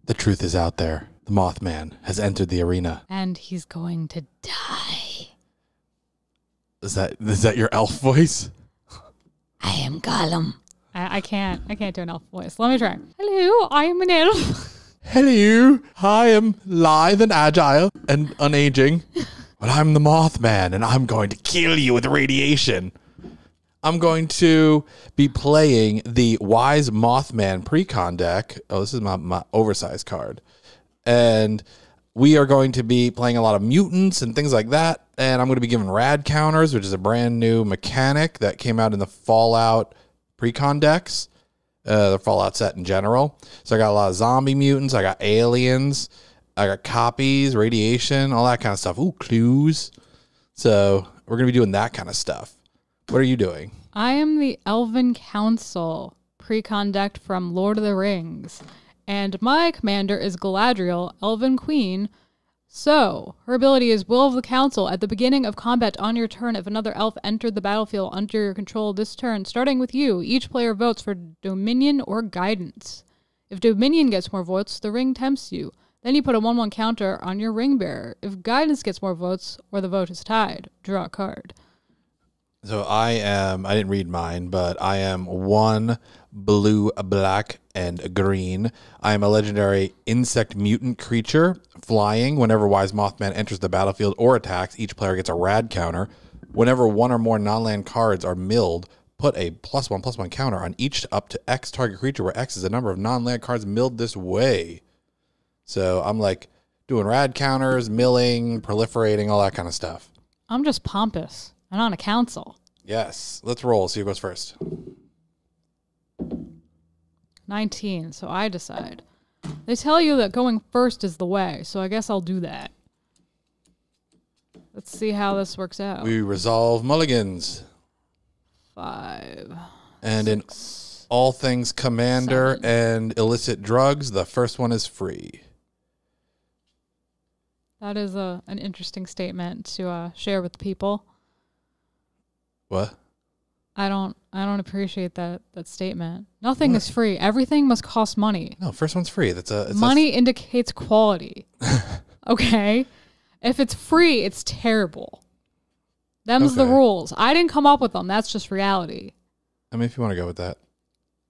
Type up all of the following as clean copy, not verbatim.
The truth is out there. The Mothman has entered the arena. And he's going to die. Is that your elf voice? I am Gollum. I can't do an elf voice. Let me try. Hello, I am an elf. Hello, I am lithe and agile and unaging. But I'm the Mothman, and I'm going to kill you with radiation. I'm going to be playing the Wise Mothman Precon deck. Oh, this is my oversized card. And we are going to be playing a lot of mutants and things like that. And I'm going to be giving rad counters, which is a brand new mechanic that came out in the Fallout Precon decks. The Fallout set in general. So I got a lot of zombie mutants. I got aliens. I got copies, radiation, all that kind of stuff. Ooh, clues. So we're going to be doing that kind of stuff. What are you doing? I am the Elven Council Precon deck from Lord of the Rings. And my commander is Galadriel, Elven-Queen. So, her ability is Will of the Council. At the beginning of combat on your turn, if another elf entered the battlefield under your control this turn, starting with you, each player votes for Dominion or Guidance. If Dominion gets more votes, the ring tempts you. Then you put a 1/1 counter on your ring bearer. If Guidance gets more votes or the vote is tied, draw a card. So I didn't read mine, but I am 1 blue, black, and green. I am a legendary insect mutant creature, flying. Whenever Wise Mothman enters the battlefield or attacks, each player gets a rad counter. Whenever one or more non-land cards are milled, put a +1/+1 counter on each up to X target creature, where X is the number of non-land cards milled this way. So I'm like doing rad counters, milling, proliferating, all that kind of stuff. I'm just pompous and on a council. Yes. Let's roll. See who goes first. 19, so I decide. They tell you that going first is the way, so I guess I'll do that. Let's see how this works out. We resolve mulligans. 5. And 6, in all things Commander 7. and illicit drugs, the first one is free. That is an interesting statement to share with people. What? I don't appreciate that statement. Nothing is free. Everything must cost money. No, first one's free. Money indicates quality. Okay? If it's free, it's terrible. Them's the rules. I didn't come up with them. That's just reality. I mean, if you want to go with that.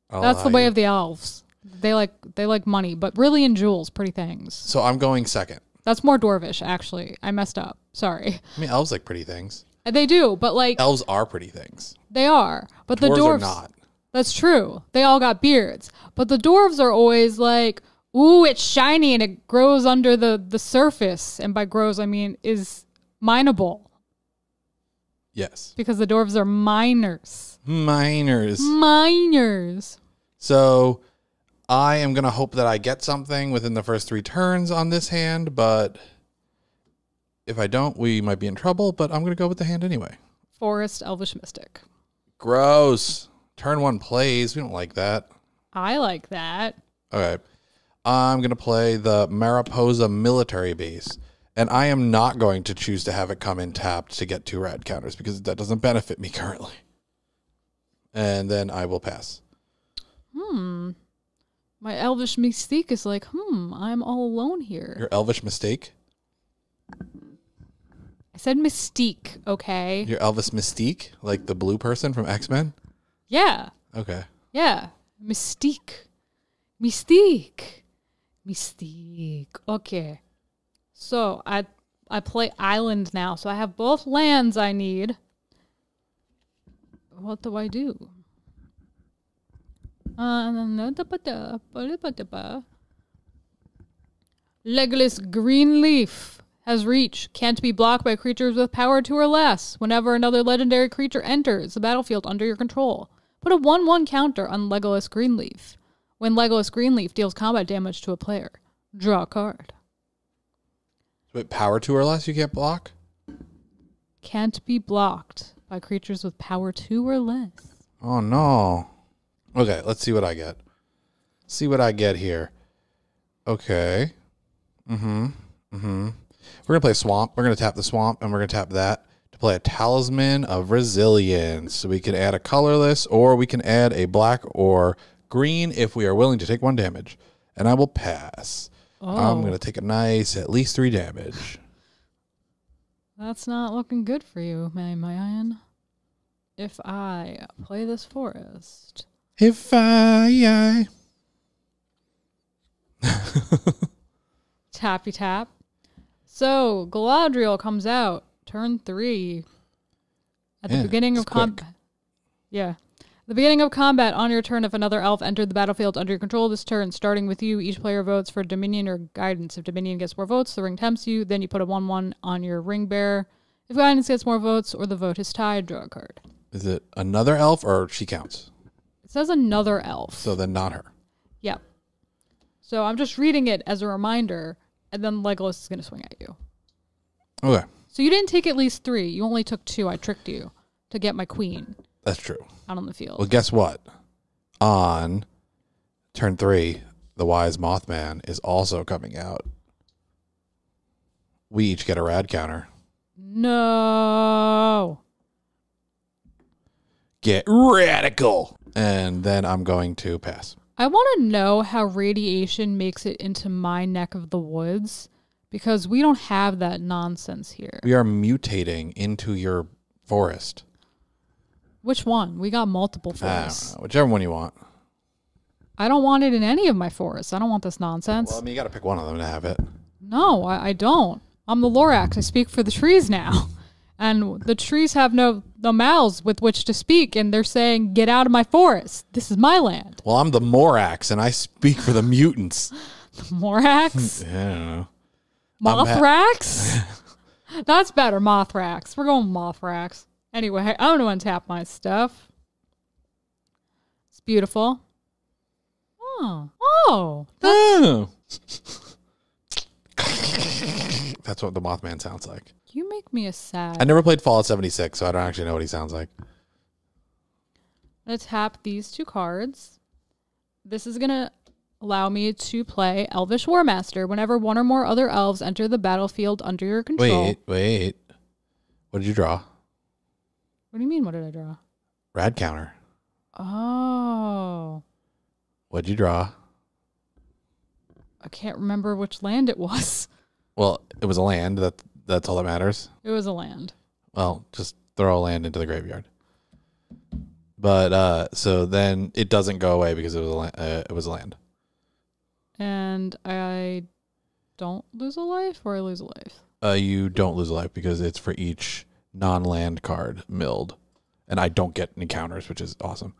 That's the way of the elves. They like money, but really in jewels, pretty things. So I'm going second. That's more dwarvish, actually. I messed up. Sorry. I mean, elves like pretty things. They do, but like... Elves are pretty things. They are. But the dwarves dwarves... are not. That's true. They all got beards. But the dwarves are always like, ooh, it's shiny and it grows under the surface. And by grows, I mean is mineable. Yes. Because the dwarves are miners. Miners. So I am going to hope that I get something within the first 3 turns on this hand, but if I don't, we might be in trouble, but I'm going to go with the hand anyway. Forest Elvish Mystic. Gross. Turn 1 plays. We don't like that. I like that. Okay. I'm going to play the Mariposa military base, and I am not going to choose to have it come in tapped to get 2 rad counters because that doesn't benefit me currently. And then I will pass. My Elvish Mystique is like, I'm all alone here. Your Elvish mistake? I said Mystique, okay? Your Elvis Mystique? Like the blue person from X-Men? Yeah. Okay. Yeah. Mystique. Okay. So I play Island now, so I have both lands I need. What do I do? Legolas Greenleaf has reach. Can't be blocked by creatures with power 2 or less. Whenever another legendary creature enters the battlefield under your control, put a 1/1 counter on Legolas Greenleaf. When Legolas Greenleaf deals combat damage to a player, draw a card. Wait, power 2 or less you can't block? Can't be blocked by creatures with power 2 or less. Oh, no. Okay, let's see what I get. See what I get here. Okay. We're going to play Swamp. We're going to tap the Swamp, and we're going to tap that to play a Talisman of Resilience. So we can add a colorless, or we can add a black or green if we are willing to take 1 damage. And I will pass. Oh. I'm going to take a nice at least 3 damage. That's not looking good for you, my man. If I play this forest. If I... Tappy tap. So, Galadriel comes out. Turn 3. At the beginning of combat. Yeah. The beginning of combat, on your turn, if another elf entered the battlefield under your control this turn, starting with you, each player votes for Dominion or Guidance. If Dominion gets more votes, the ring tempts you. Then you put a 1/1 on your ring bearer. If Guidance gets more votes or the vote is tied, draw a card. Is it another elf or she counts? It says another elf. So then not her. Yep. So I'm just reading it as a reminder, and then Legolas is going to swing at you. Okay. So you didn't take at least 3. You only took 2. I tricked you to get my queen. That's true. Out on the field. Well, guess what? On turn 3, the Wise Mothman is also coming out. We each get a rad counter. No. Get radical. And then I'm going to pass. I want to know how radiation makes it into my neck of the woods, because we don't have that nonsense here. We are mutating into your forest. Which one? We got multiple I don't forests. know. Whichever one you want. I don't want it in any of my forests. I don't want this nonsense. Well, I mean, you got to pick one of them to have it. No, I don't. I'm the Lorax. I speak for the trees now. And the trees have no mouths with which to speak, and they're saying, get out of my forest. This is my land. Well, I'm the Morax, and I speak for the mutants. Morax? I don't know. Mothrax? That's better, Mothrax. We're going Mothrax. Anyway, I'm going to untap my stuff. It's beautiful. Oh. That's what the Mothman sounds like. You make me a sad. I never played Fallout 76, so I don't actually know what he sounds like. I'm going to tap these 2 cards. This is going to allow me to play Elvish War Master. Whenever one or more other elves enter the battlefield under your control. Wait. What did you draw? What do you mean, what did I draw? Rad counter. Oh. What did you draw? I can't remember which land it was. Well, it was a land. That's all that matters. It was a land. Well, just throw a land into the graveyard. But so then it doesn't go away because it was a land. And I don't lose a life, or I lose a life? You don't lose a life because it's for each non-land card milled. And I don't get any counters, which is awesome.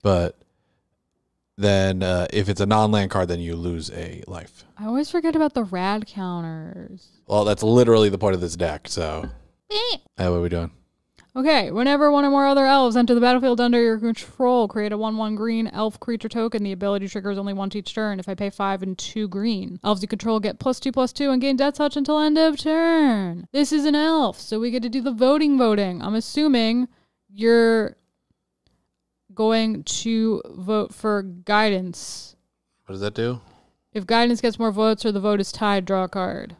But then if it's a non-land card, then you lose a life. I always forget about the rad counters. Well, that's literally the point of this deck, so... What are we doing? Okay, whenever one or more other elves enter the battlefield under your control, create a 1/1 green elf creature token. The ability triggers only once each turn. If I pay 5 and 2 green, elves you control get +2/+2 and gain death touch until end of turn. This is an elf, so we get to do the voting. I'm assuming you're going to vote for Guidance. What does that do? If Guidance gets more votes or the vote is tied, draw a card.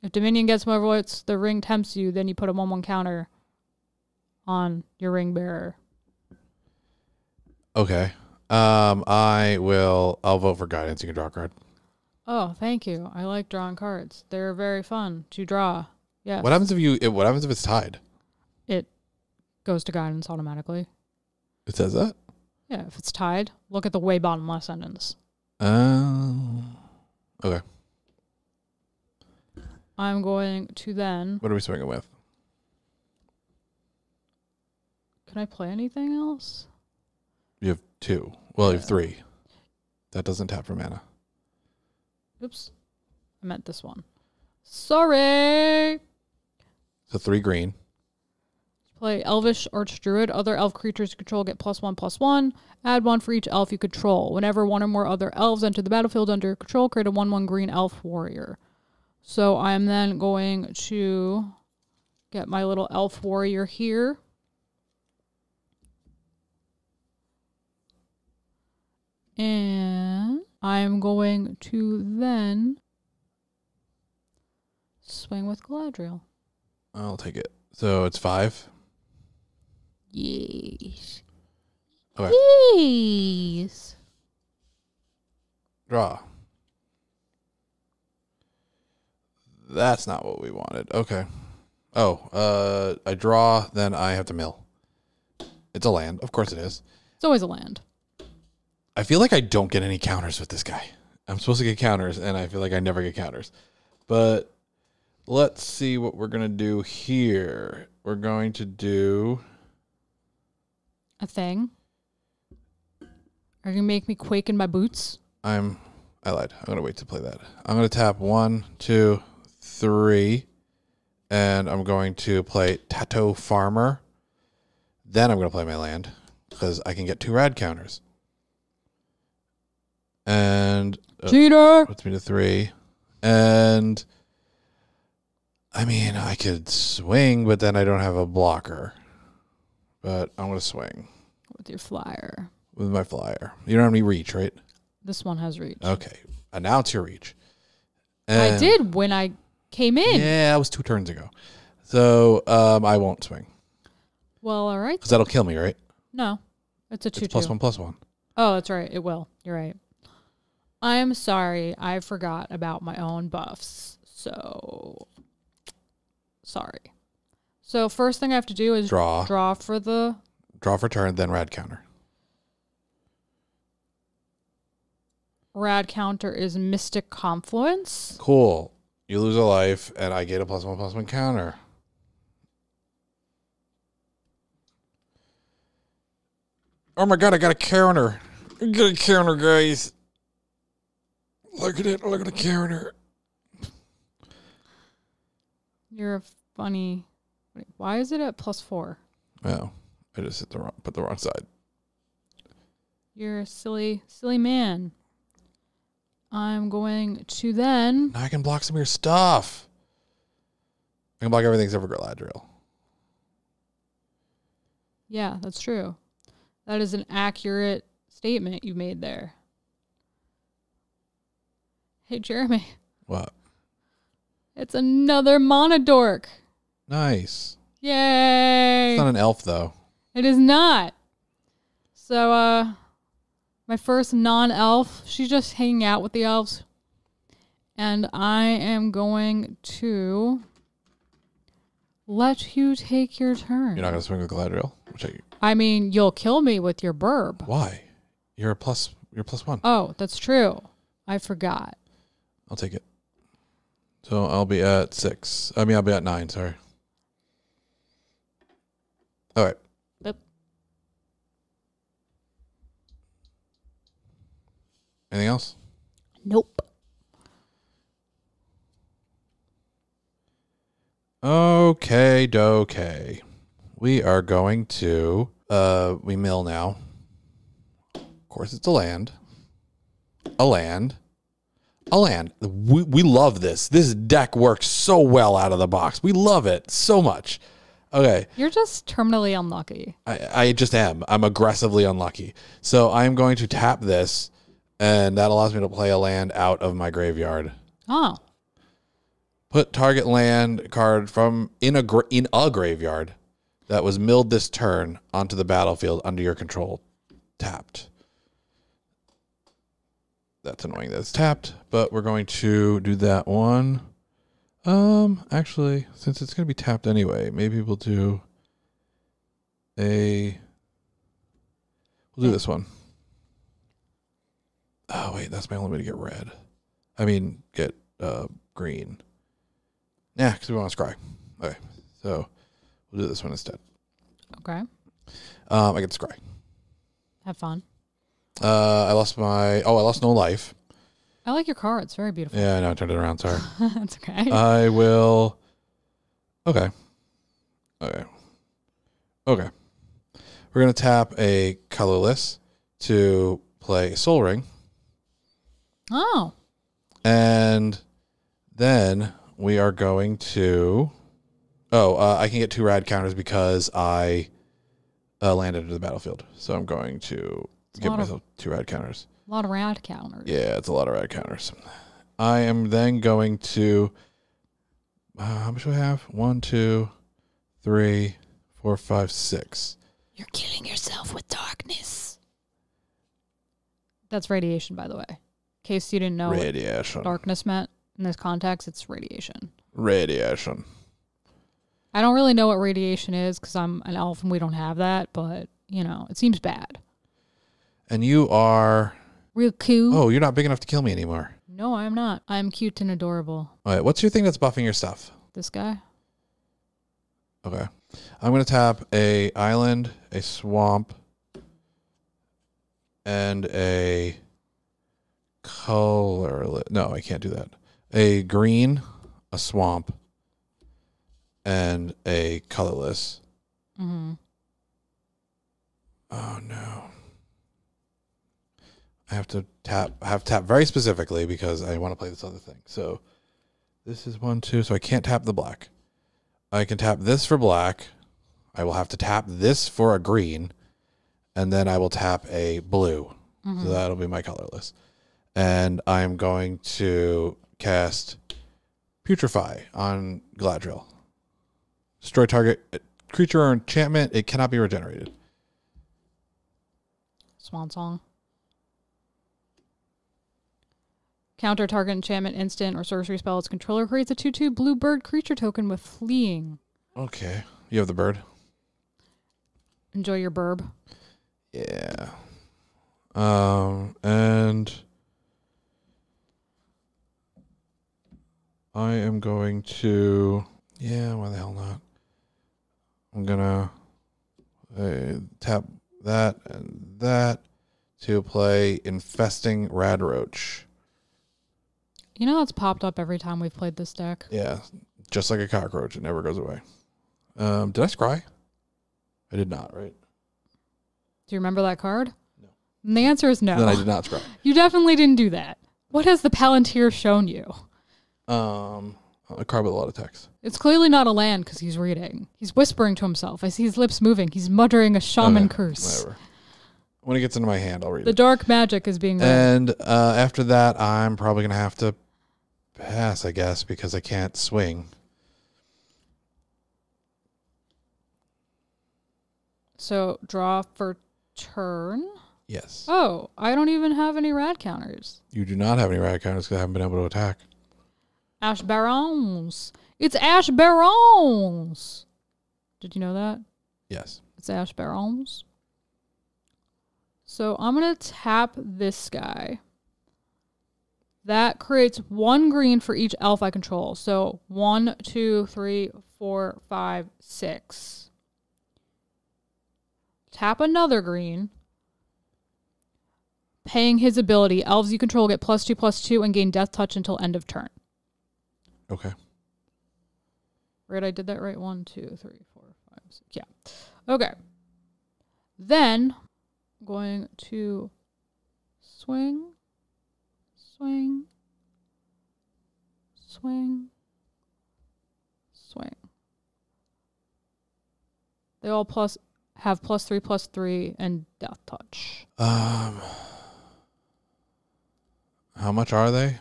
If Dominion gets more votes, the ring tempts you, then you put a 1/1 counter on your ring bearer. Okay. I'll vote for Guidance. You can draw a card. Oh, thank you. I like drawing cards. They're very fun to draw. Yes. What happens if it's tied? It goes to Guidance automatically. It says that? Yeah, if it's tied, look at the way bottom left sentence. Okay. I'm going to then... What are we swinging with? Can I play anything else? You have 2. Well, you have 3. That doesn't tap for mana. Oops. I meant this one. Sorry! So 3 green. Play Elvish Archdruid. Other elf creatures you control get +1/+1. Add 1 for each elf you control. Whenever one or more other elves enter the battlefield under your control, create a 1/1 green elf warrior. So I'm then going to get my little elf warrior here. And I'm going to then swing with Galadriel. I'll take it. So it's 5. Yes. Okay. Yes. Draw. That's not what we wanted. Okay. Oh, I draw, then I have to mill. It's a land. Of course it is. It's always a land. I feel like I don't get any counters with this guy. I'm supposed to get counters, and I feel like I never get counters. But let's see what we're going to do here. We're going to do... A thing? Are you going to make me quake in my boots? I lied. I'm going to wait to play that. I'm going to tap 1, 2, 3, and I'm going to play Tato Farmer. Then I'm going to play my land, because I can get 2 rad counters. And... Cheater! Puts me to 3. And... I mean, I could swing, but then I don't have a blocker. But I'm going to swing. With your flyer. With my flyer. You don't have any reach, right? This one has reach. Okay. And now it's your reach. I did when I came in. Yeah, that was 2 turns ago. So I won't swing. Well, all right. Because that'll kill me, right? No. It's a 2-2. It's +1/+1. Oh, that's right. It will. You're right. I'm sorry. I forgot about my own buffs. So, sorry. So, first thing I have to do is draw for the... Draw for turn, then rad counter. Rad counter is Mystic Confluence. Cool. You lose a life, and I get a +1/+1 counter. Oh my god, I got a counter. I got a counter, guys. Look at it. Look at the counter. You're a funny... Wait, why is it at +4? Oh, I just put the wrong side. You're a silly man. I'm going to then... Now I can block some of your stuff. I can block everything except for Galadriel. Yeah, that's true. That is an accurate statement you made there. Hey, Jeremy. What? It's another Monodork. Nice. Yay. It's not an elf, though. It is not. So, my first non-elf, she's just hanging out with the elves. And I am going to let you take your turn. You're not going to swing with Galadriel? I mean, you'll kill me with your burb. Why? You're +1. Oh, that's true. I forgot. I'll take it. So I'll be at 6. I mean, I'll be at 9, sorry. All right. Yep. Anything else? Nope. Okay. We are going to, we mill now. Of course, it's a land. We love this. This deck works so well out of the box. We love it so much. Okay. You're just terminally unlucky. I just am. I'm aggressively unlucky. So I'm going to tap this, and that allows me to play a land out of my graveyard. Oh. Put target land card from in a graveyard that was milled this turn onto the battlefield under your control. Tapped. That's annoying that it's tapped, but we're going to do that one. Actually, since it's going to be tapped anyway, maybe we'll do we'll do this one. Oh, wait, that's my only way to get red. I mean, get green. Yeah, because we want to scry. Okay, so we'll do this one instead. Okay. I get to scry. Have fun. I lost no life. I like your card. It's very beautiful. Yeah, I know. I turned it around. Sorry. That's okay. I will. Okay. We're going to tap a colorless to play Soul Ring. Oh. And then we are going to... I can get 2 rad counters because I landed into the battlefield. So I'm going to give myself 2 rad counters. A lot of rad counters. Yeah, it's a lot of rad counters. I am then going to... how much do I have? 1, 2, 3, 4, 5, 6. You're killing yourself with darkness. That's radiation, by the way. In case you didn't know Radiation. what darkness meant in this context, it's radiation. Radiation. I don't really know what radiation is because I'm an elf and we don't have that, but, you know, it seems bad. And you are... Real cute. Oh, you're not big enough to kill me anymore. No, I'm not. I'm cute and adorable. All right, what's your thing that's buffing your stuff? This guy? Okay. I'm going to tap a island, a swamp, and a colorless. No, I can't do that. A green, a swamp, and a colorless. Mm-hmm. Oh no. I have to tap very specifically because I want to play this other thing. So this is 1, 2, so I can't tap the black. I can tap this for black. I will have to tap this for a green, and then I will tap a blue. Mm-hmm. So that'll be my colorless. And I'm going to cast Putrefy on Galadriel. Destroy target creature or enchantment. It cannot be regenerated. Swan Song. Counter target enchantment, instant, or sorcery spell. Its controller creates a 2/2 blue bird creature token with fleeing. Okay. You have the bird? Enjoy your burb. Yeah. And I am going to... Yeah, why the hell not? I'm going to tap that and that to play Infesting Radroach. You know that's popped up every time we've played this deck. Yeah, just like a cockroach. It never goes away. Did I scry? I did not, right? Do you remember that card? No. And the answer is no. Then I did not scry. You definitely didn't do that. What has the Palantir shown you? A card with a lot of text. It's clearly not a land because he's reading. He's whispering to himself. I see his lips moving. He's muttering a shaman curse. Whatever. When it gets into my hand, I'll read it. The dark magic is being read. And after that, I'm probably going to have to pass, I guess, because I can't swing. So draw for turn? Yes. Oh, I don't even have any rad counters. You do not have any rad counters because I haven't been able to attack. Ash Barons. It's Ash Barons. Did you know that? Yes. It's Ash Barons. So I'm going to tap this guy. That creates 1 green for each elf I control. So 1, 2, 3, 4, 5, 6. Tap another green. Paying his ability. Elves you control get +2/+2 and gain death touch until end of turn. Okay. Right, I did that right. 1, 2, 3, 4, 5, 6. Yeah. Okay. Then I'm going to swing, swing, swing, swing. They all have +3/+3 and death touch. How much are they?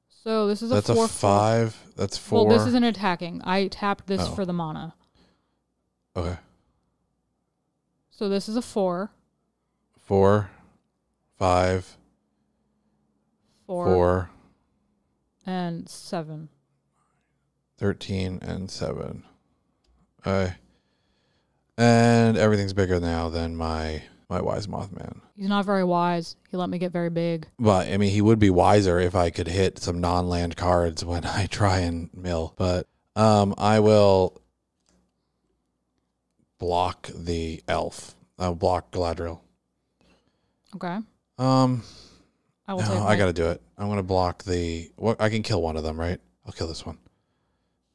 So this is That's a 4/4. a 5. That's 4. Well, this isn't attacking. I tapped this for the mana. Okay. So this is a 4. 4, 5, 4, and 7. 13, and 7. And everything's bigger now than my Wise Mothman. He's not very wise. He let me get very big. But, I mean, he would be wiser if I could hit some non-land cards when I try and mill. But I will block the elf. I'll block Galadriel. Okay. I will take I got to do it. I'm going to block the... I can kill one of them, right? I'll kill this one.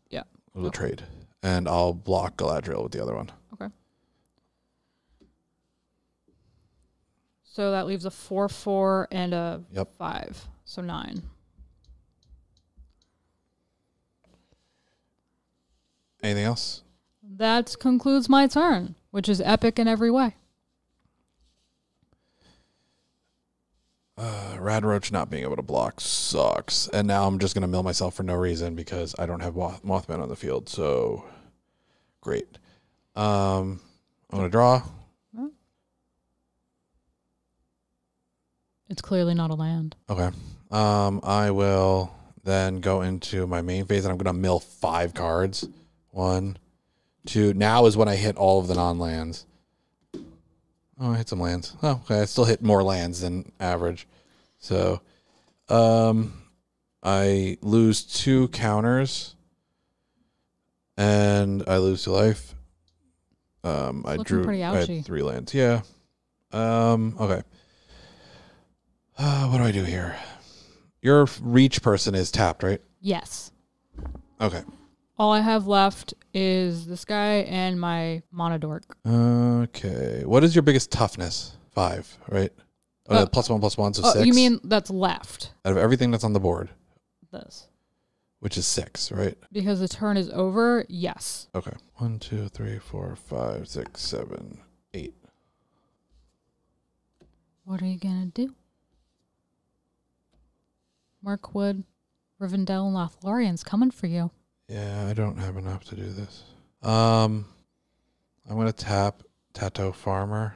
Yeah. We'll trade. And I'll block Galadriel with the other one. Okay. So that leaves a 4/4 and a 5. So 9. Anything else? That concludes my turn, which is epic in every way. Radroach not being able to block sucks. And now I'm just going to mill myself for no reason because I don't have Mothman on the field. So, great. I'm going to draw. It's clearly not a land. Okay. I will then go into my main phase, and I'm going to mill 5 cards. 1, 2. Now is when I hit all of the non-lands. Oh, I hit some lands. Oh, okay. I still hit more lands than average. So, I lose 2 counters, and I lose 2 life. I drew pretty I had ouchy. 3 lands. Yeah. Okay. What do I do here? Your reach person is tapped, right? Yes. Okay. All I have left is this guy and my Monodork. Okay. What is your biggest toughness? 5, right? Oh, +1/+1, so 6. You mean that's left? Out of everything that's on the board, This. which is 6, right? Because the turn is over, yes. Okay. 1, 2, 3, 4, 5, 6, 7, 8. What are you going to do? Mirkwood, Rivendell, and Lothlorien's coming for you. Yeah, I don't have enough to do this. I'm going to tap Tato Farmer.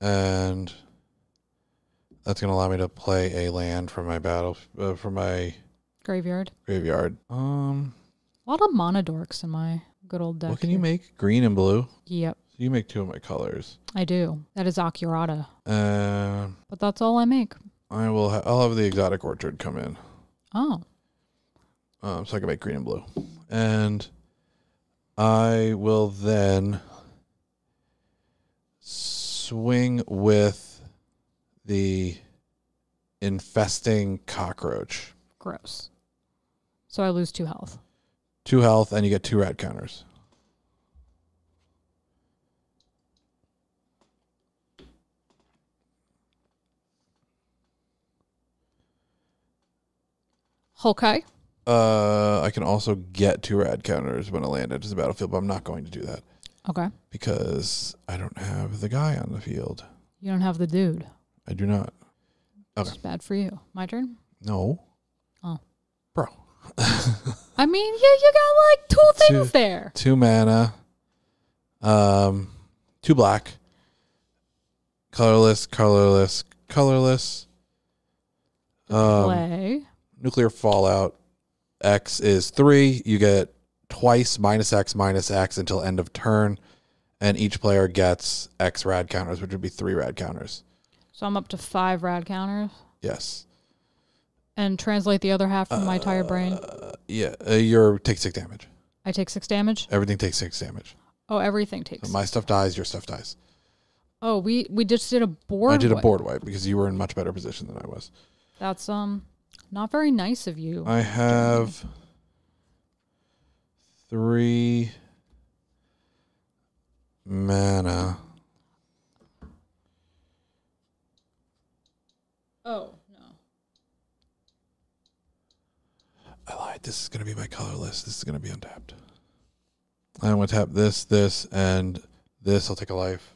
And that's going to allow me to play a land from my from my Graveyard. graveyard. A lot of Monodorks in my good old deck. What can you here. make? Green and blue? Yep, So you make 2 of my colors. I do. That is Oculata. Um, But that's all I make. I'll have the Exotic Orchard come in. Oh. So I can make green and blue. And I will then swing with the infesting cockroach. Gross. So I lose 2 health. 2 health, and you get 2 rad counters. Okay. I can also get 2 rad counters when a land enters the battlefield, but I'm not going to do that Okay. because I don't have the guy on the field. You don't have the dude. I do not. Okay. It's bad for you. My turn? No. Oh. Bro. I mean, yeah, you got like 2 things there. 2 mana. 2 black. Colorless. Play. Nuclear Fallout. X is 3. You get twice -X until end of turn. And each player gets X rad counters, which would be 3 rad counters. So I'm up to 5 rad counters. Yes. And translate the other half from my tired brain. Yeah. You take 6 damage. I take 6 damage. Everything takes 6 damage. Oh, everything takes. So my stuff dies, your stuff dies. Oh, we just did a board. I did a wipe. board wipe because you were in much better position than I was. That's not very nice of you. I have 3 mana. Oh, no. I lied. This is going to be my colorless. This is going to be untapped. I'm going to tap this, and this. I'll take a life.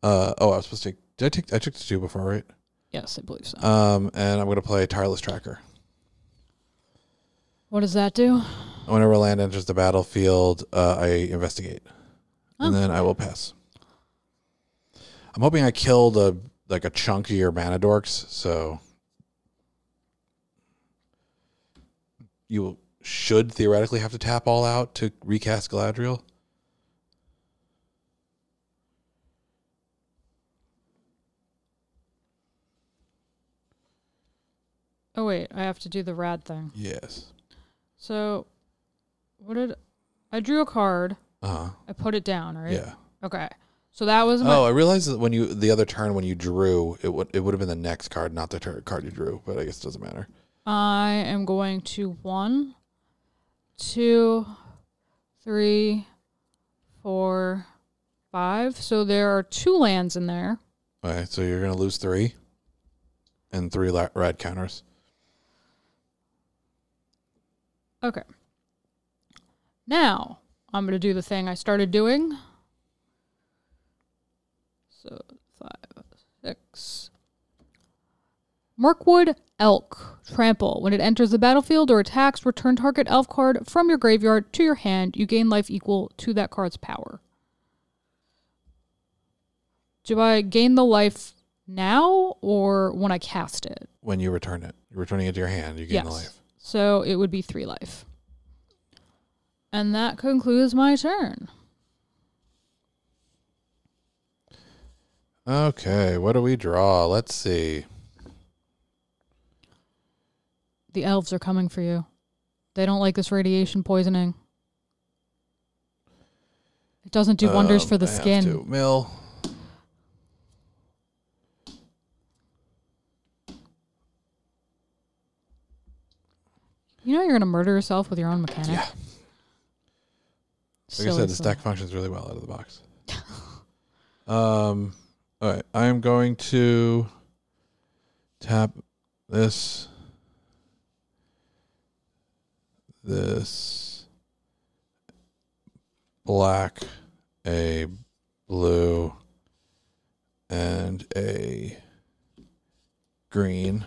I was supposed to take... I took the 2 before, right? Yes, I believe so. And I'm going to play Tireless Tracker. What does that do? Whenever a land enters the battlefield, I investigate. Oh. And then I will pass. I'm hoping I killed a chunk of your mana dorks, so you should theoretically have to tap all out to recast Galadriel. Oh, wait. I have to do the rad thing. Yes. So, I drew a card. Uh-huh. I put it down, right? Yeah. Okay. So that was my... Oh, I realized that the other turn when you drew, it would have been the next card, not the card you drew, but I guess it doesn't matter. I am going to 1, 2, 3, 4, 5. So there are 2 lands in there. All right, so you're going to lose 3 and 3 rad counters. Okay. Now, I'm going to do the thing I started doing. So, 5, 6. Mirkwood Elk. Trample. When it enters the battlefield or attacks, return target elf card from your graveyard to your hand. You gain life equal to that card's power. Do I gain the life now or when I cast it? When you return it. You're returning it to your hand. You gain the life. So it would be 3 life. And that concludes my turn. Okay, what do we draw? Let's see. The elves are coming for you. They don't like this radiation poisoning. It doesn't do wonders for the skin. Have to mill. You know you're going to murder yourself with your own mechanic? Yeah. Like I said, this deck functions really well out of the box. All right, I am going to tap this, black, a blue, and a green.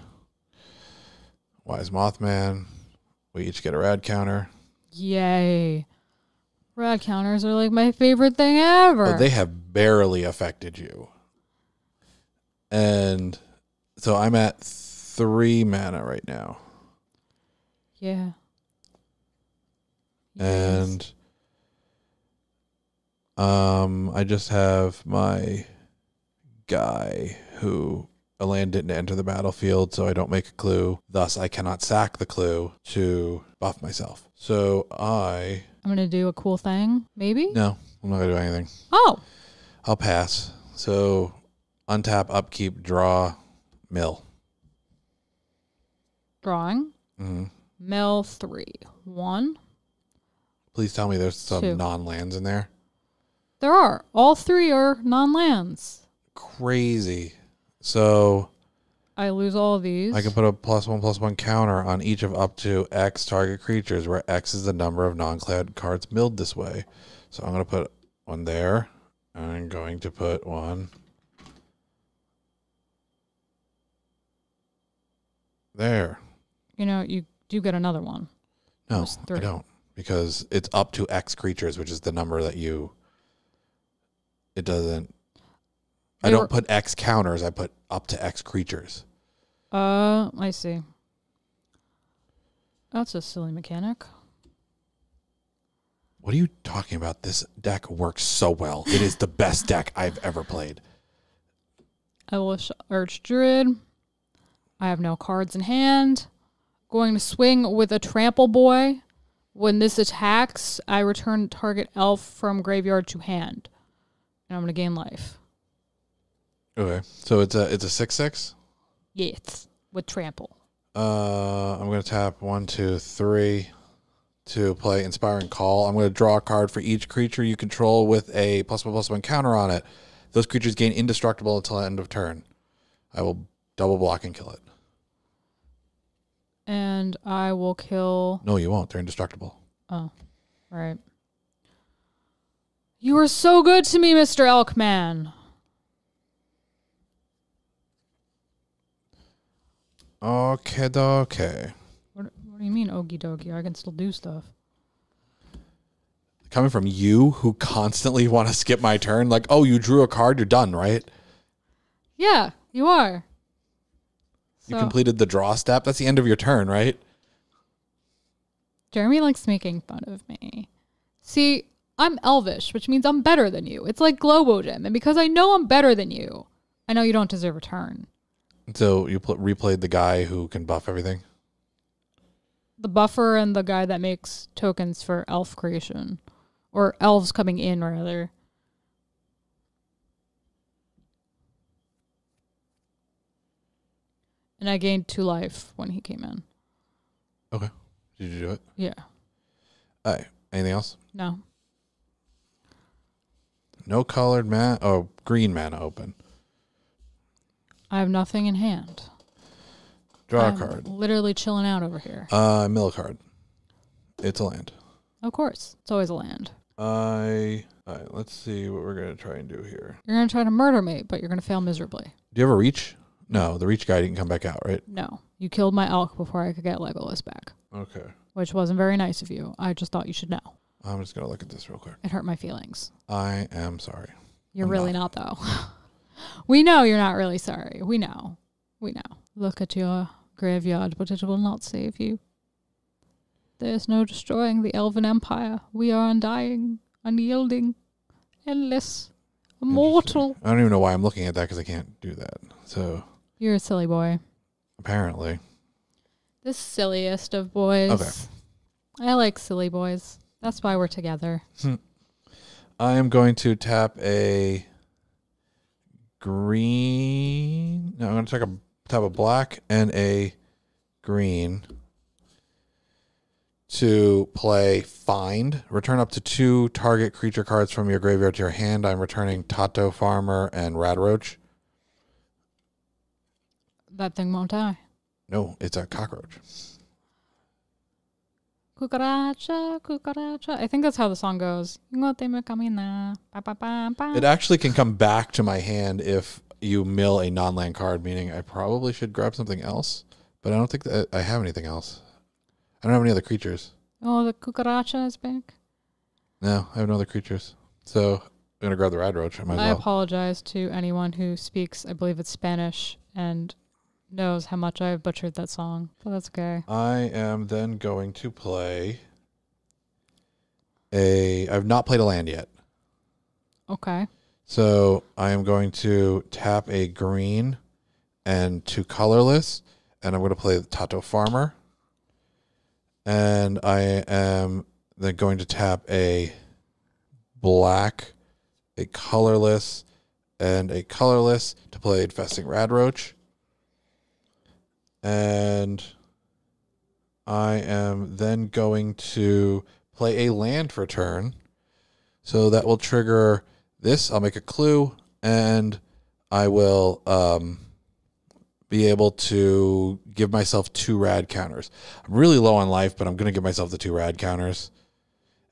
Wise Mothman. We each get a rad counter. Yay. Rad counters are like my favorite thing ever. But they have barely affected you. And so I'm at 3 mana right now. Yeah. And I just have my guy who Elaine didn't enter the battlefield, so I don't make a clue. Thus, I cannot sack the clue to buff myself. So I'm going to do a cool thing, maybe? No, I'm not going to do anything. Oh. I'll pass. So untap, upkeep, draw, mill. Drawing. Mm-hmm. Mill 3. 1. Please tell me there's some 2. non-lands in there. There are. All 3 are non-lands. Crazy. So I lose all of these. I can put a +1/+1 counter on each of up to X target creatures, where X is the number of non-cloud cards milled this way. So I'm going to put one there. I'm going to put one there. You know, you do get another one. No, I don't. Because it's up to X creatures, which is the number that you... It doesn't... I don't put X counters. I put up to X creatures. I see. That's a silly mechanic. What are you talking about? This deck works so well. It is the best deck I've ever played. Elvish Archdruid. I have no cards in hand. Going to swing with a Trample Boy. When this attacks, I return target elf from graveyard to hand. And I'm going to gain life. Okay, so it's a 6/6. Yes, with trample. I'm going to tap 1, 2, 3 to play Inspiring Call. I'm going to draw a card for each creature you control with a +1/+1 counter on it. Those creatures gain indestructible until end of turn. I will double block and kill it. And I will kill... No, you won't. They're indestructible. Oh, right. You are so good to me, Mr. Elkman. Okay. What do you mean, okie dokie? I can still do stuff. Coming from you, who constantly want to skip my turn, like, oh, you drew a card, you're done, right? Yeah, you are. You completed the draw step. That's the end of your turn, right? Jeremy likes making fun of me. See, I'm Elvish, which means I'm better than you. It's like Globo Gym, and because I know I'm better than you, I know you don't deserve a turn. So you replayed the guy who can buff everything? The buffer and the guy that makes tokens for elf creation. Or elves coming in, rather. And I gained 2 life when he came in. Okay. Did you do it? Yeah. All right. Anything else? No. No colored mana. Oh, green mana open. I have nothing in hand. Draw I'm a card. Literally chilling out over here. Mill a card. It's a land. Of course. It's always a land. All right, let's see what we're going to try and do here. You're going to try to murder me, but you're going to fail miserably. Do you have a reach? No, the reach guy didn't come back out, right? No. You killed my elk before I could get Legolas back. Okay. Which wasn't very nice of you. I just thought you should know. I'm just going to look at this real quick. It hurt my feelings. I am sorry. You're really not though. We know you're not really sorry. We know. We know. Look at your graveyard, but it will not save you. There is no destroying the Elven Empire. We are undying, unyielding, endless, immortal. I don't even know why I'm looking at that because I can't do that. So You're a silly boy. apparently. The silliest of boys. Okay. I like silly boys. That's why we're together. I am going to tap a green. No, I'm going to tap a black and a green to play Find. Return up to 2 target creature cards from your graveyard to your hand. I'm returning Tato Farmer and Radroach. That thing won't die. No, it's a cockroach. Cucaracha, cucaracha. I think that's how the song goes. It actually can come back to my hand if you mill a non-land card, meaning I probably should grab something else, but I don't think that I have anything else. I don't have any other creatures. Oh, the cucaracha is back. No, I have no other creatures. So I'm going to grab the Radroach. I apologize to anyone who speaks, I believe it's Spanish, and knows how much I've butchered that song, but that's okay. I am then going to play I've not played a land yet. Okay. So I am going to tap a green and 2 colorless, and I'm going to play the Tato Farmer. And I am then going to tap a black, a colorless, and a colorless to play Infesting Radroach. And I am then going to play a land for turn. So that will trigger this. I'll make a clue, and I will be able to give myself 2 rad counters. I'm really low on life, but I'm going to give myself the 2 rad counters.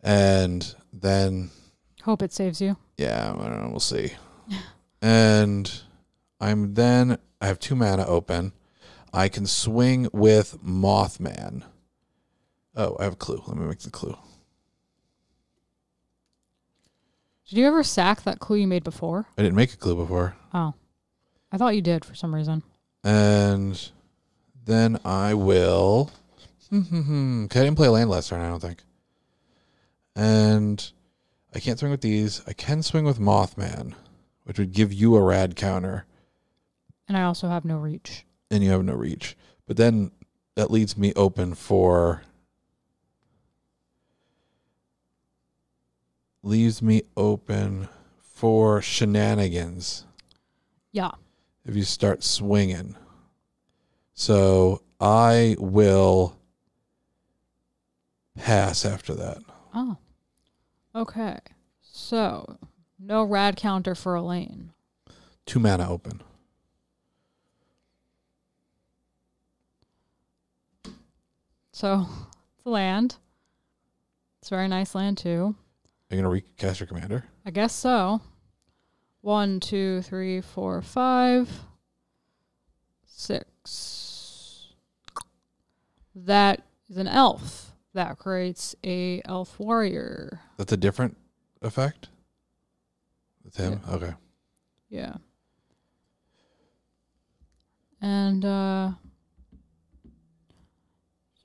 And then... Hope it saves you. Yeah, I don't know, we'll see. And I have 2 mana open. I can swing with Mothman. Oh, I have a clue. Let me make the clue. Did you ever sack that clue you made before? I didn't make a clue before. Oh. I thought you did for some reason. And then I will... I didn't play a land last turn, I don't think. And I can't swing with these. I can swing with Mothman, which would give you a rad counter. And I also have no reach. And you have no reach. But then that leaves me open for... shenanigans. Yeah. If you start swinging. So I will pass after that. Oh. Okay. So, no rad counter for Elaine. 2 mana open. So, it's a land. It's a very nice land, too. Are you going to recast your commander? I guess so. 1, 2, 3, 4, 5, 6. That is an elf. That creates a elf warrior. That's a different effect? With him? Yeah. Okay. Yeah. And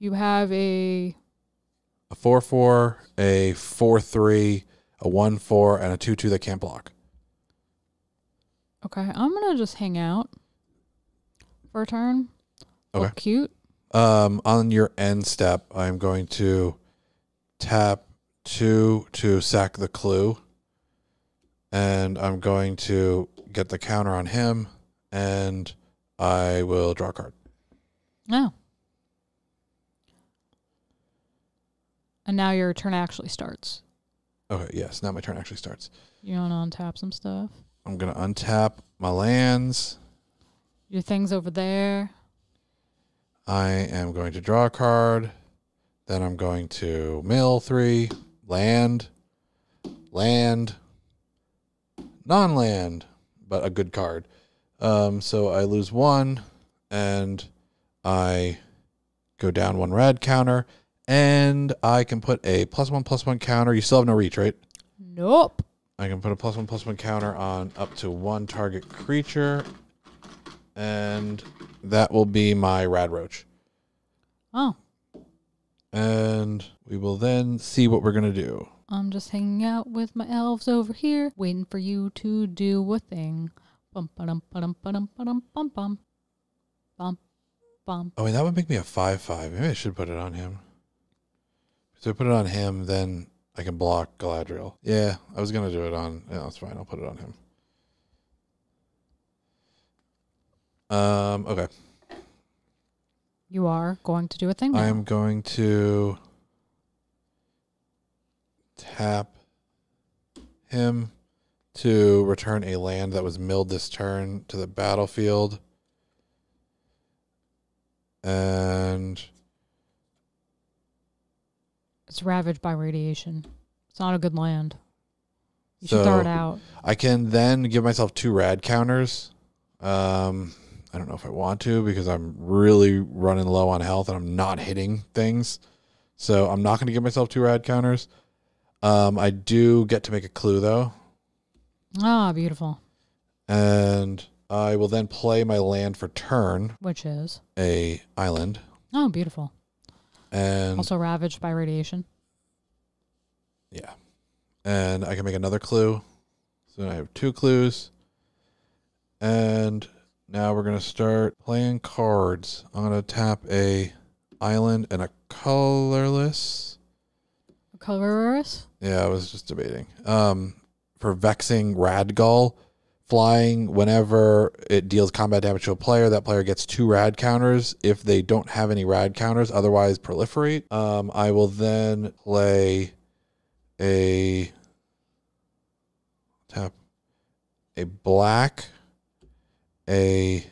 you have a 4/4, a 4/3, a 1/4, and a 2/2 that can't block. Okay, I'm gonna just hang out for a turn. Okay. Look cute. On your end step, I'm going to tap 2 to sack the clue. And I'm going to get the counter on him, and I will draw a card. Oh. And now your turn actually starts. Okay, yes, now my turn actually starts. You want to untap some stuff? I'm going to untap my lands. Your thing's over there. I am going to draw a card. Then I'm going to mill 3, land, non-land, but a good card. So I lose 1, and I go down 1 rad counter, and I can put a +1/+1 counter. You still have no reach, right? Nope. I can put a +1/+1 counter on up to 1 target creature, and that will be my Rad Roach. Oh. And we will then see what we're going to do. I'm just hanging out with my elves over here, waiting for you to do a thing. Bum ba-dum ba-dum ba-dum ba-dum bum bum. Bum bum. Oh, wait, that would make me a 5/5. Maybe I should put it on him. So I put it on him, then I can block Galadriel. Yeah, I was going to do it on... Yeah, that's fine. I'll put it on him. Okay. You are going to do a thing now. I am going to tap him to return a land that was milled this turn to the battlefield. And it's ravaged by radiation. It's not a good land. You should throw it out. I can then give myself 2 rad counters. I don't know if I want to because I'm really running low on health and I'm not hitting things. So I'm not going to give myself 2 rad counters. I do get to make a clue, though. Ah, beautiful. And I will then play my land for turn. Which is? A island. Oh, beautiful. And also ravaged by radiation. Yeah. And I can make another clue. So I have 2 clues. And now we're going to start playing cards. I'm going to tap a island and a colorless. Colorless? Yeah, I was just debating. For Vexing Radgull, flying whenever it deals combat damage to a player, that player gets 2 rad counters if they don't have any rad counters, otherwise proliferate. I will then play tap a black, a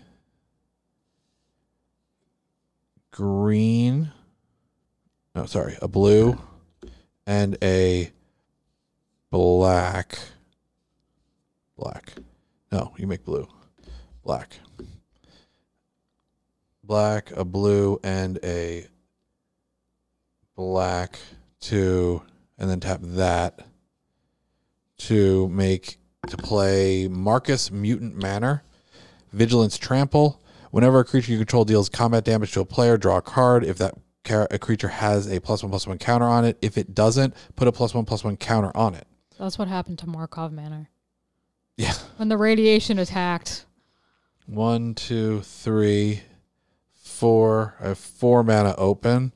green, no, sorry, a blue, and a black. No, you make blue. Black, a blue, and a black and then tap that to play Marcus Mutant Manor. Vigilance Trample. Whenever a creature you control deals combat damage to a player, draw a card. If that a creature has a +1/+1 counter on it. If it doesn't, put a +1/+1 counter on it. That's what happened to Markov Manor. Yeah. When the radiation attacked. 1, 2, 3, 4. I have 4 mana open.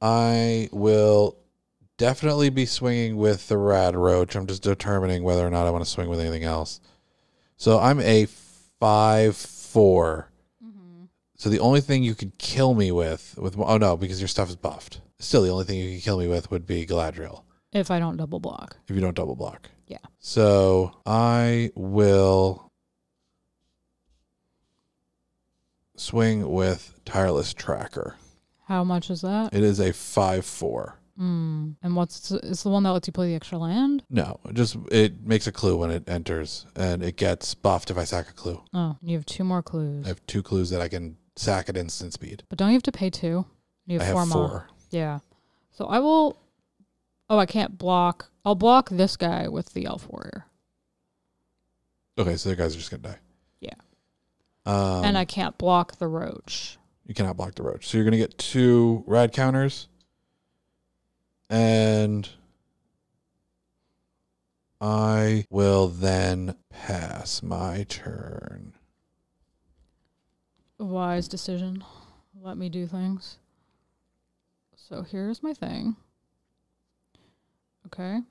I will definitely be swinging with the Rad Roach. I'm just determining whether or not I want to swing with anything else. So I'm a 5/4. So the only thing you could kill me with oh no, because your stuff is buffed. Still, the only thing you could kill me with would be Galadriel. If I don't double block. If you don't double block. Yeah. So I will swing with Tireless Tracker. How much is that? It is a 5/4. And it's the one that lets you play the extra land? No, it makes a clue when it enters, and it gets buffed if I sack a clue. Oh, you have 2 more clues. I have 2 clues that I can sack at instant speed. But don't you have to pay 2? You have 4 have more. 4. Yeah. So I will... Oh, I can't block. I'll block this guy with the Elf Warrior. Okay, so the guys are just going to die. Yeah. And I can't block the Roach. You cannot block the Roach. So you're going to get 2 rad counters. And I will then pass my turn. Wise decision. Let me do things. So here's my thing. Okay.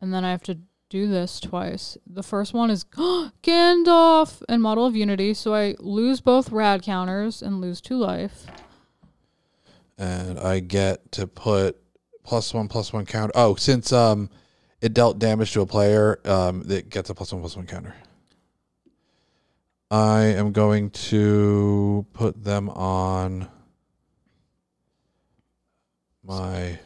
And then I have to do this twice. The first one is Gandalf and Model of Unity. So I lose both rad counters and lose 2 life. And I get to put +1/+1 counter. Oh, since it dealt damage to a player, it gets a +1/+1 counter. I am going to put them on my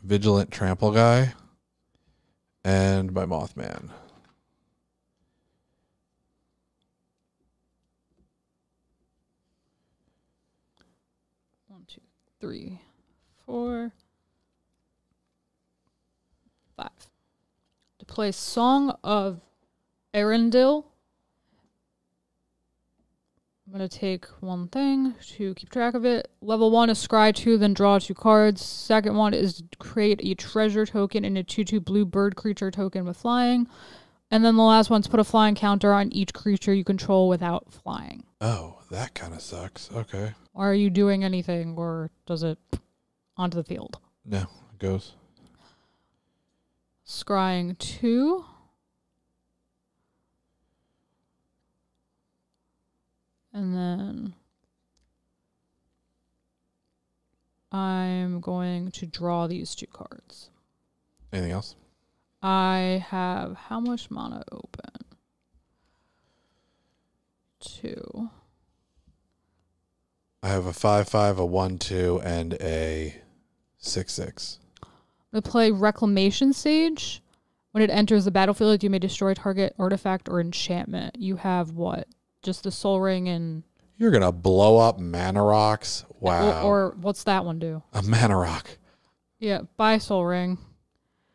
Vigilant Trample guy and my Mothman. One, 2, 3, 4. 5. To play Song of Arundel. I'm going to take one thing to keep track of it. Level 1 is scry 2, then draw 2 cards. Second one is create a treasure token and a 2/2 blue bird creature token with flying. And then the last one's put a flying counter on each creature you control without flying. Oh, that kind of sucks. Okay. Are you doing anything, or does it onto the field? No, it goes. Scrying 2. And then I'm going to draw these 2 cards. Anything else? I have how much mana open? 2. I have a 5/5, a 1/2, and a 6/6. I'm going to play Reclamation Sage. When it enters the battlefield, you may destroy target artifact or enchantment. You have what? Just the Soul Ring and... You're going to blow up mana rocks? Wow. Or what's that one do? A mana rock. Yeah, buy Soul Ring.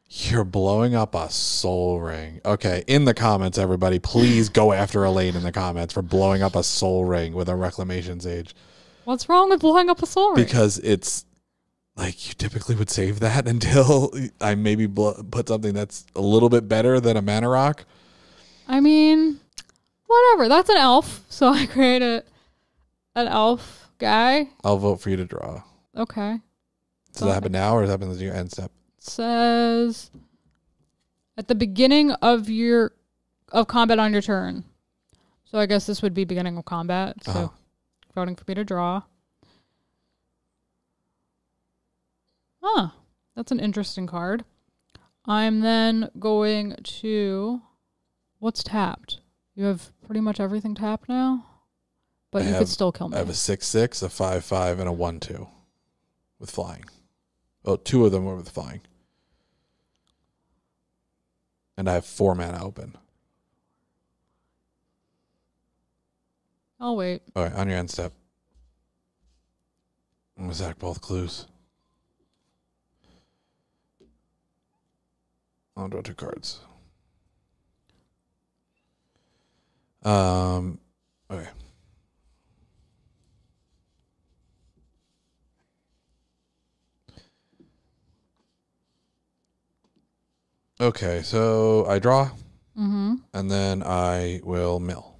You're blowing up a soul ring. Okay, in the comments, everybody, please go after Elaine in the comments for blowing up a soul ring with a Reclamation Sage. What's wrong with blowing up a soul ring? Because it's like you typically would save that until I maybe put something that's a little bit better than a mana rock. I mean, whatever. That's an elf. So I created an elf guy. I'll vote for you to draw. Okay. Does that happen now or does that happen at your end step? Says at the beginning of combat on your turn. So I guess this would be beginning of combat. So voting for me to draw. That's an interesting card. I'm then going to... What's tapped? You have pretty much everything tapped now? But you could still kill me. I have a 6/6, a 5/5, and a 1/2 with flying. Well, 2 of them were with flying. And I have 4 mana open. I'll wait. All right, on your end step. I'm going to sack both clues. I'll draw 2 cards. Okay. Okay, so I draw, and then I will mill.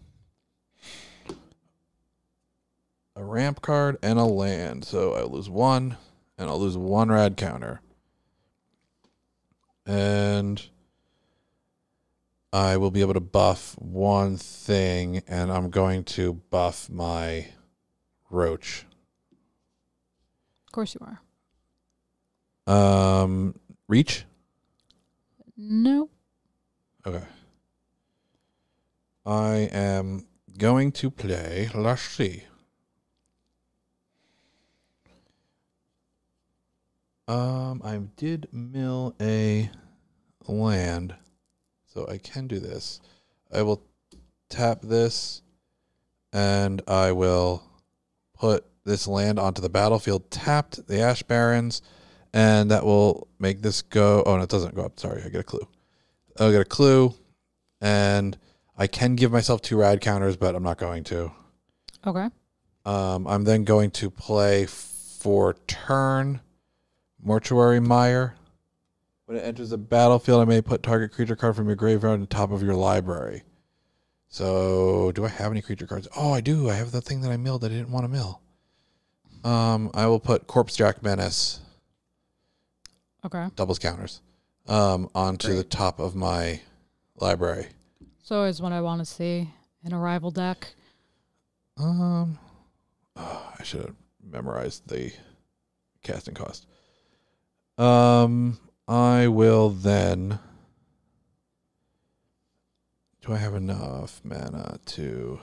A ramp card and a land, so I lose 1, and I'll lose 1 rad counter. And I will be able to buff 1 thing, and I'm going to buff my roach. Of course you are. Reach? No. Okay. I am going to play, let's see. I did mill a land, so I can do this. I will tap this, and I will put this land onto the battlefield, tapped the Ash Barrens, and that will make this go. Oh, no, it doesn't go up. Sorry, I get a clue. I'll get a clue, and I can give myself 2 rad counters, but I'm not going to. Okay. I'm then going to play for turn Mortuary Mire. When it enters the battlefield, I may put target creature card from your graveyard on the top of your library. So, do I have any creature cards? Oh, I do. I have the thing that I milled that I didn't want to mill. I will put Corpsejack Menace. Okay. Doubles counters. Onto the top of my library. So is what I want to see in a rival deck. I should have memorized the casting cost. I will then... Do I have enough mana to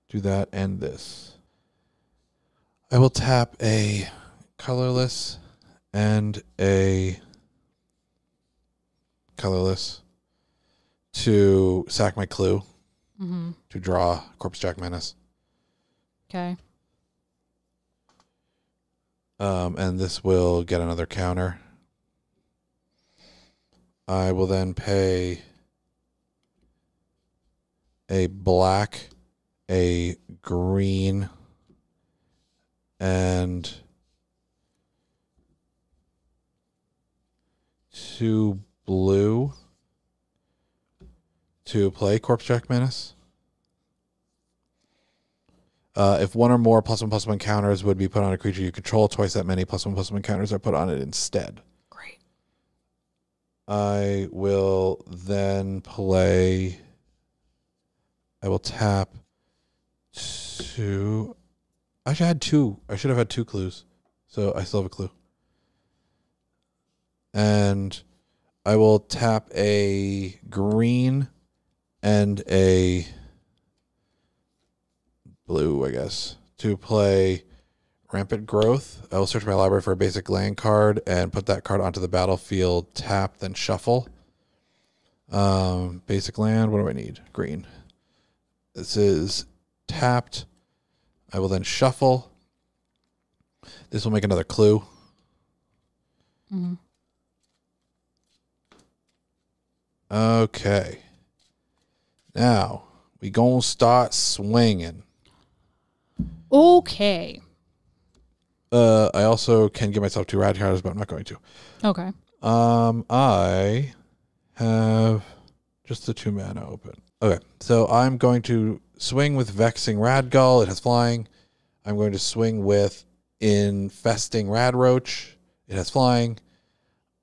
do that and this? I will tap a colorless and a colorless to sack my clue to draw Corpsejack Menace. Okay. And this will get another counter. I will then pay a black, a green, and 2 blue to play Corpse-Jack Menace. If one or more +1/+1 counters would be put on a creature you control, twice that many +1/+1 counters are put on it instead. Great. I will then play. I will tap 2. Actually, I had 2. I should have had 2 clues. So I still have a clue. And I will tap a green and a blue, I guess, to play Rampant Growth. I will search my library for a basic land card and put that card onto the battlefield, tap, then shuffle. Basic land, what do I need? Green. This is tapped. I will then shuffle. This will make another clue. Mm-hmm. Okay. Now, we gonna start swinging. Okay. I also can give myself 2 rad cards, but I'm not going to. Okay. I have just the 2 mana open. Okay, so I'm going to swing with Vexing Radgull. It has flying. I'm going to swing with Infesting Radroach. It has flying.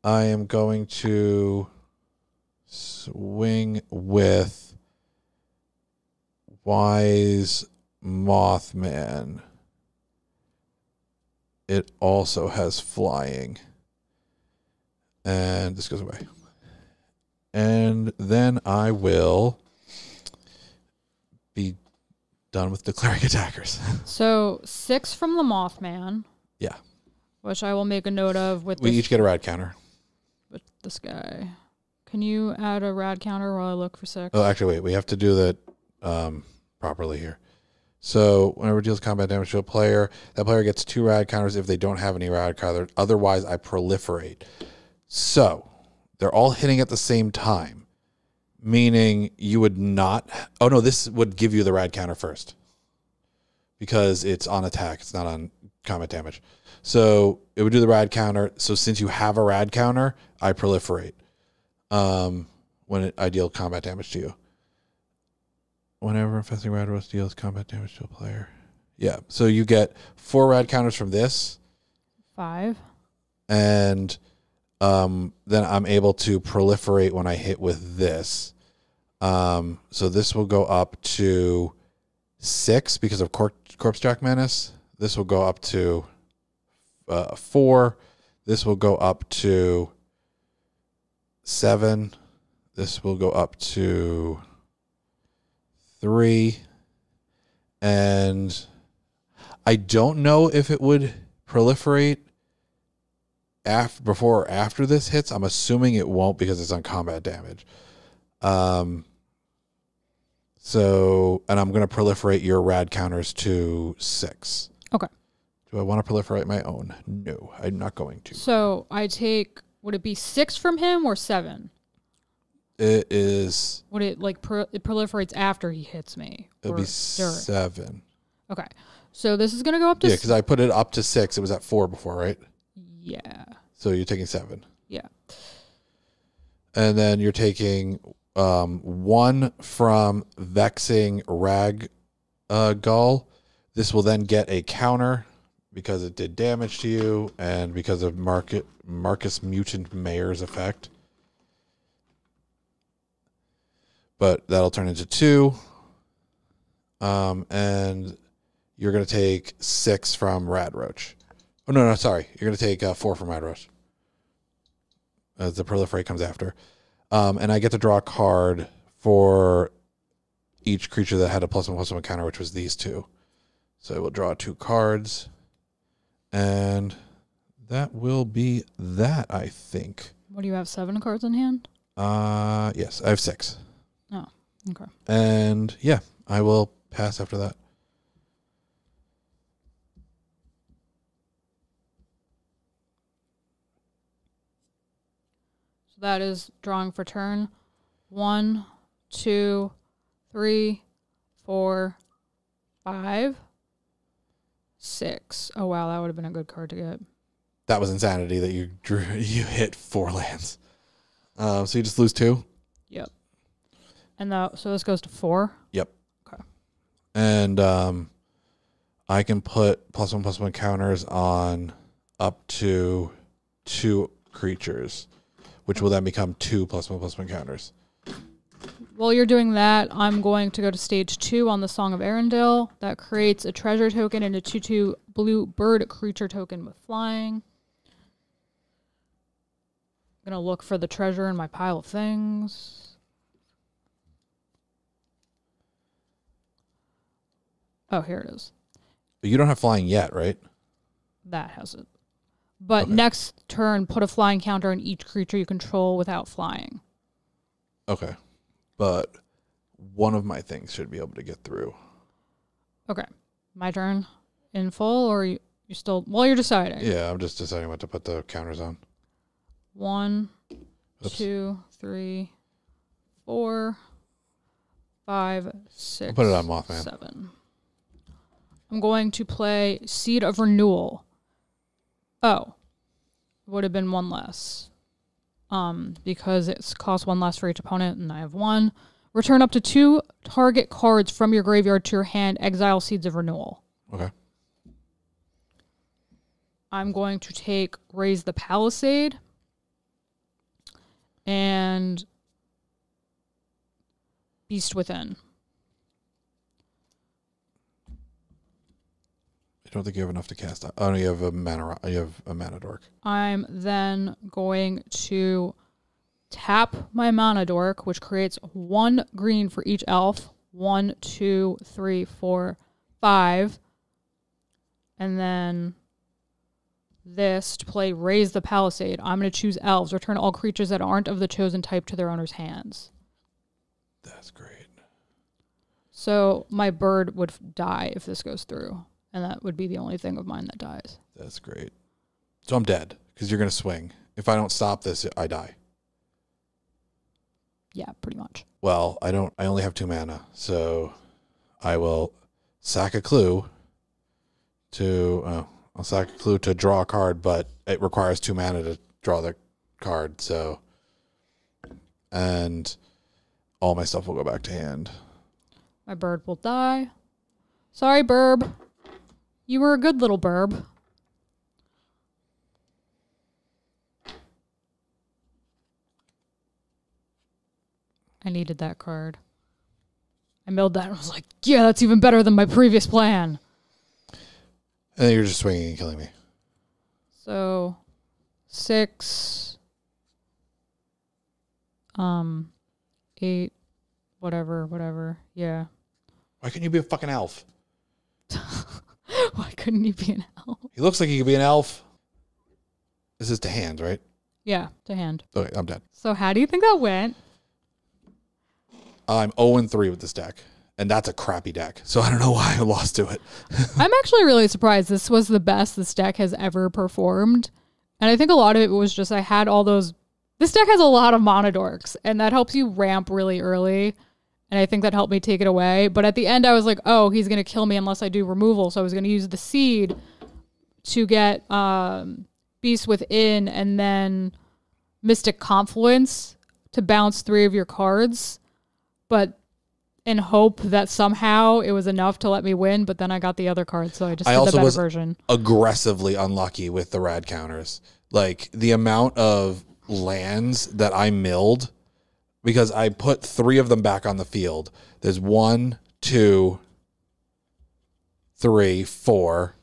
I am going to swing with Wise Mothman. It also has flying. And this goes away. And then I will be done with declaring attackers. So 6 from the Mothman. Yeah. Which I will make a note of with We each get a rad counter. with this guy. Can you add a rad counter while I look for 6? Oh, actually, wait. We have to do that properly here. So whenever it deals combat damage to a player, that player gets 2 rad counters if they don't have any rad counters. Otherwise, I proliferate. So they're all hitting at the same time, meaning you would not. Oh, no, this would give you the rad counter first because it's on attack. It's not on combat damage. So it would do the rad counter. So since you have a rad counter, I proliferate when I deal combat damage to you. Whenever Infesting Radroach deals combat damage to a player. Yeah, so you get 4 rad counters from this. 5. And then I'm able to proliferate when I hit with this. So this will go up to 6 because of Corpse-Jack Menace. This will go up to 4. This will go up to 7. This will go up to 3. And I don't know if it would proliferate before or after this hits. I'm assuming it won't because it's on combat damage. So, and I'm going to proliferate your rad counters to 6. Okay. Do I want to proliferate my own? No, I'm not going to. So I take, would it be 6 from him or 7? It is. Would it like it proliferates after he hits me? It'll be 7. Okay. So this is going to go up to... Yeah, because I put it up to 6. It was at 4 before, right? Yeah. So you're taking 7. Yeah. And then you're taking 1 from Vexing Radgull. This will then get a counter because it did damage to you and because of Marcus Mutant Mayor's effect. But that'll turn into 2. And you're going to take 6 from Radroach. Oh, no, sorry. You're going to take 4 from Radroach. As the proliferate comes after. And I get to draw a card for each creature that had a +1/+1 counter, which was these 2. So I will draw 2 cards. And that will be that, I think. What do you have, 7 cards in hand? Yes, I have 6. Oh, okay. And yeah, I will pass after that. that is drawing for turn. 1, 2, 3, 4, 5, 6. Oh wow, that would have been a good card to get. That was insanity that you drew. You hit 4 lands. So you just lose 2. Yep. And so this goes to 4. Yep. Okay. And I can put +1/+1 counters on up to 2 creatures, which will then become 2 +1/+1 counters. While you're doing that, I'm going to go to stage 2 on the Song of Arendelle. That creates a treasure token and a 2/2 blue bird creature token with flying. I'm going to look for the treasure in my pile of things. Oh, here it is. But you don't have flying yet, right? That has it. But Okay. next turn, put a flying counter on each creature you control without flying. Okay. But one of my things should be able to get through. Okay. My turn in full, or you still... Well, you're deciding. Yeah, I'm just deciding what to put the counters on. 1, Oops. 2, 3, 4, 5, 6. I'll put it on Mothman. 7. I'm going to play Seed of Renewal. Oh. Would have been 1 less. Because it's cost 1 less for each opponent, and I have 1. Return up to 2 target cards from your graveyard to your hand. Exile Seeds of Renewal. Okay. I'm going to take Raise the Palisade and Beast Within. I don't think you have enough to cast. Oh, no, you have a mana dork. I'm then going to tap my mana dork, which creates 1 green for each elf. 1, 2, 3, 4, 5. And then this to play Raise the Palisade. I'm going to choose elves. Return all creatures that aren't of the chosen type to their owner's hands. That's great. So my bird would die if this goes through. And that would be the only thing of mine that dies. That's great. So I'm dead because you're going to swing. If I don't stop this, I die. Yeah, pretty much. Well, I only have 2 mana, so I will sack a clue to I'll sack a clue to draw a card, but it requires 2 mana to draw the card, so and all my stuff will go back to hand. My bird will die. Sorry, burb. You were a good little burb. I needed that card. I milled that and was like, yeah, that's even better than my previous plan. And then you're just swinging and killing me. So, 6, 8, whatever. Yeah. Why couldn't you be a fucking elf? Why couldn't you be an elf? He looks like he could be an elf. This is to hand, right? Yeah, to hand. Okay, I'm dead. So how do you think that went? I'm 0-3 with this deck, and that's a crappy deck, so I don't know why I lost to it. I'm actually really surprised. This was the best this deck has ever performed. And I think a lot of it was just I had all those... This deck has a lot of mana dorks, and that helps you ramp really early. And I think that helped me take it away. But at the end, I was like, oh, he's going to kill me unless I do removal. So I was going to use the seed to get Beast Within and then Mystic Confluence to bounce 3 of your cards. But in hope that somehow it was enough to let me win. But then I got the other card, so I just did the better version. Aggressively unlucky with the rad counters. Like, the amount of lands that I milled... Because I put 3 of them back on the field. There's 1, 2, 3, 4,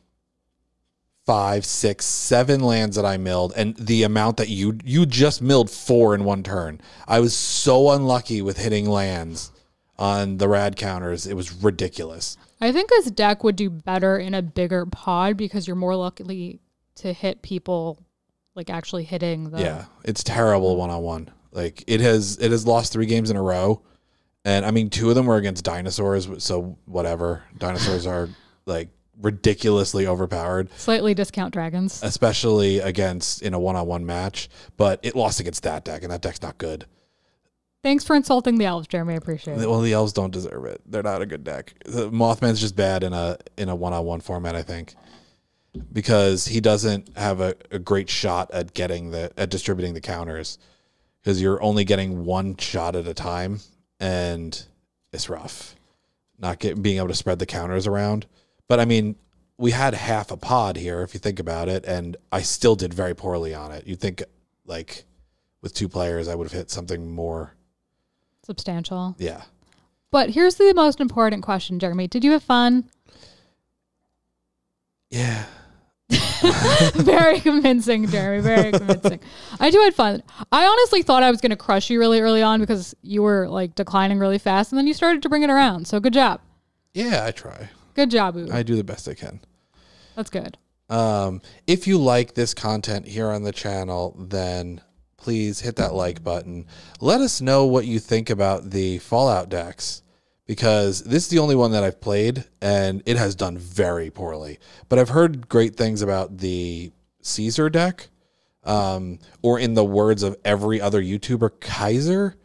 5, 6, 7 lands that I milled. And the amount that you just milled 4 in 1 turn. I was so unlucky with hitting lands on the rad counters. It was ridiculous. I think this deck would do better in a bigger pod because you're more likely to hit people like actually hitting the... Yeah, it's terrible one-on-one. Like, it has lost 3 games in a row. And, I mean, 2 of them were against dinosaurs, so whatever. Dinosaurs are, like, ridiculously overpowered. Slightly discount dragons. Especially against in a one-on-one match. But it lost against that deck, and that deck's not good. Thanks for insulting the elves, Jeremy. I appreciate it. Well, the elves don't deserve it. They're not a good deck. The Mothman's just bad in a one-on-one format, I think. Because he doesn't have a great shot at distributing the counters. Because you're only getting one shot at a time, and it's rough. Not being able to spread the counters around. But I mean, we had half a pod here, if you think about it, and I still did very poorly on it. You'd think, like, with 2 players, I would have hit something more substantial. Yeah. But here's the most important question, Jeremy. Did you have fun? Yeah. Very convincing, Jeremy. Very convincing. I too had fun. I honestly thought I was going to crush you really early on because you were like declining really fast, and then you started to bring it around. So good job. Yeah, I try. Good job, Ooh. I do the best I can. That's good. If you like this content here on the channel, then please hit that like button. Let us know what you think about the Fallout decks, because this is the only one that I've played, and it has done very poorly. But I've heard great things about the Caesar deck, or in the words of every other YouTuber, Kaiser,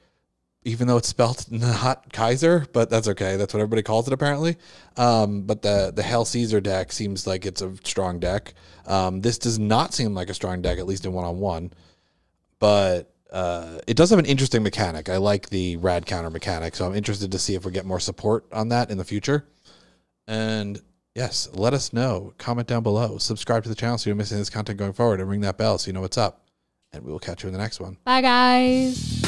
even though it's spelled not Kaiser, but that's okay. That's what everybody calls it, apparently. But the Hail Caesar deck seems like it's a strong deck. This does not seem like a strong deck, at least in one-on-one. But it does have an interesting mechanic. I like the rad counter mechanic, so I'm interested to see if we get more support on that in the future. And yes, let us know. Comment down below. Subscribe to the channel so you're missing this content going forward, and ring that bell so you know what's up. And we will catch you in the next one. Bye, guys.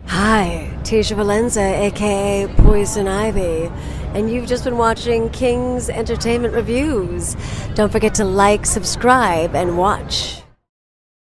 Hi, Tisha Valenza, aka Poison Ivy, and you've just been watching King's Entertainment Reviews. Don't forget to like, subscribe, and watch.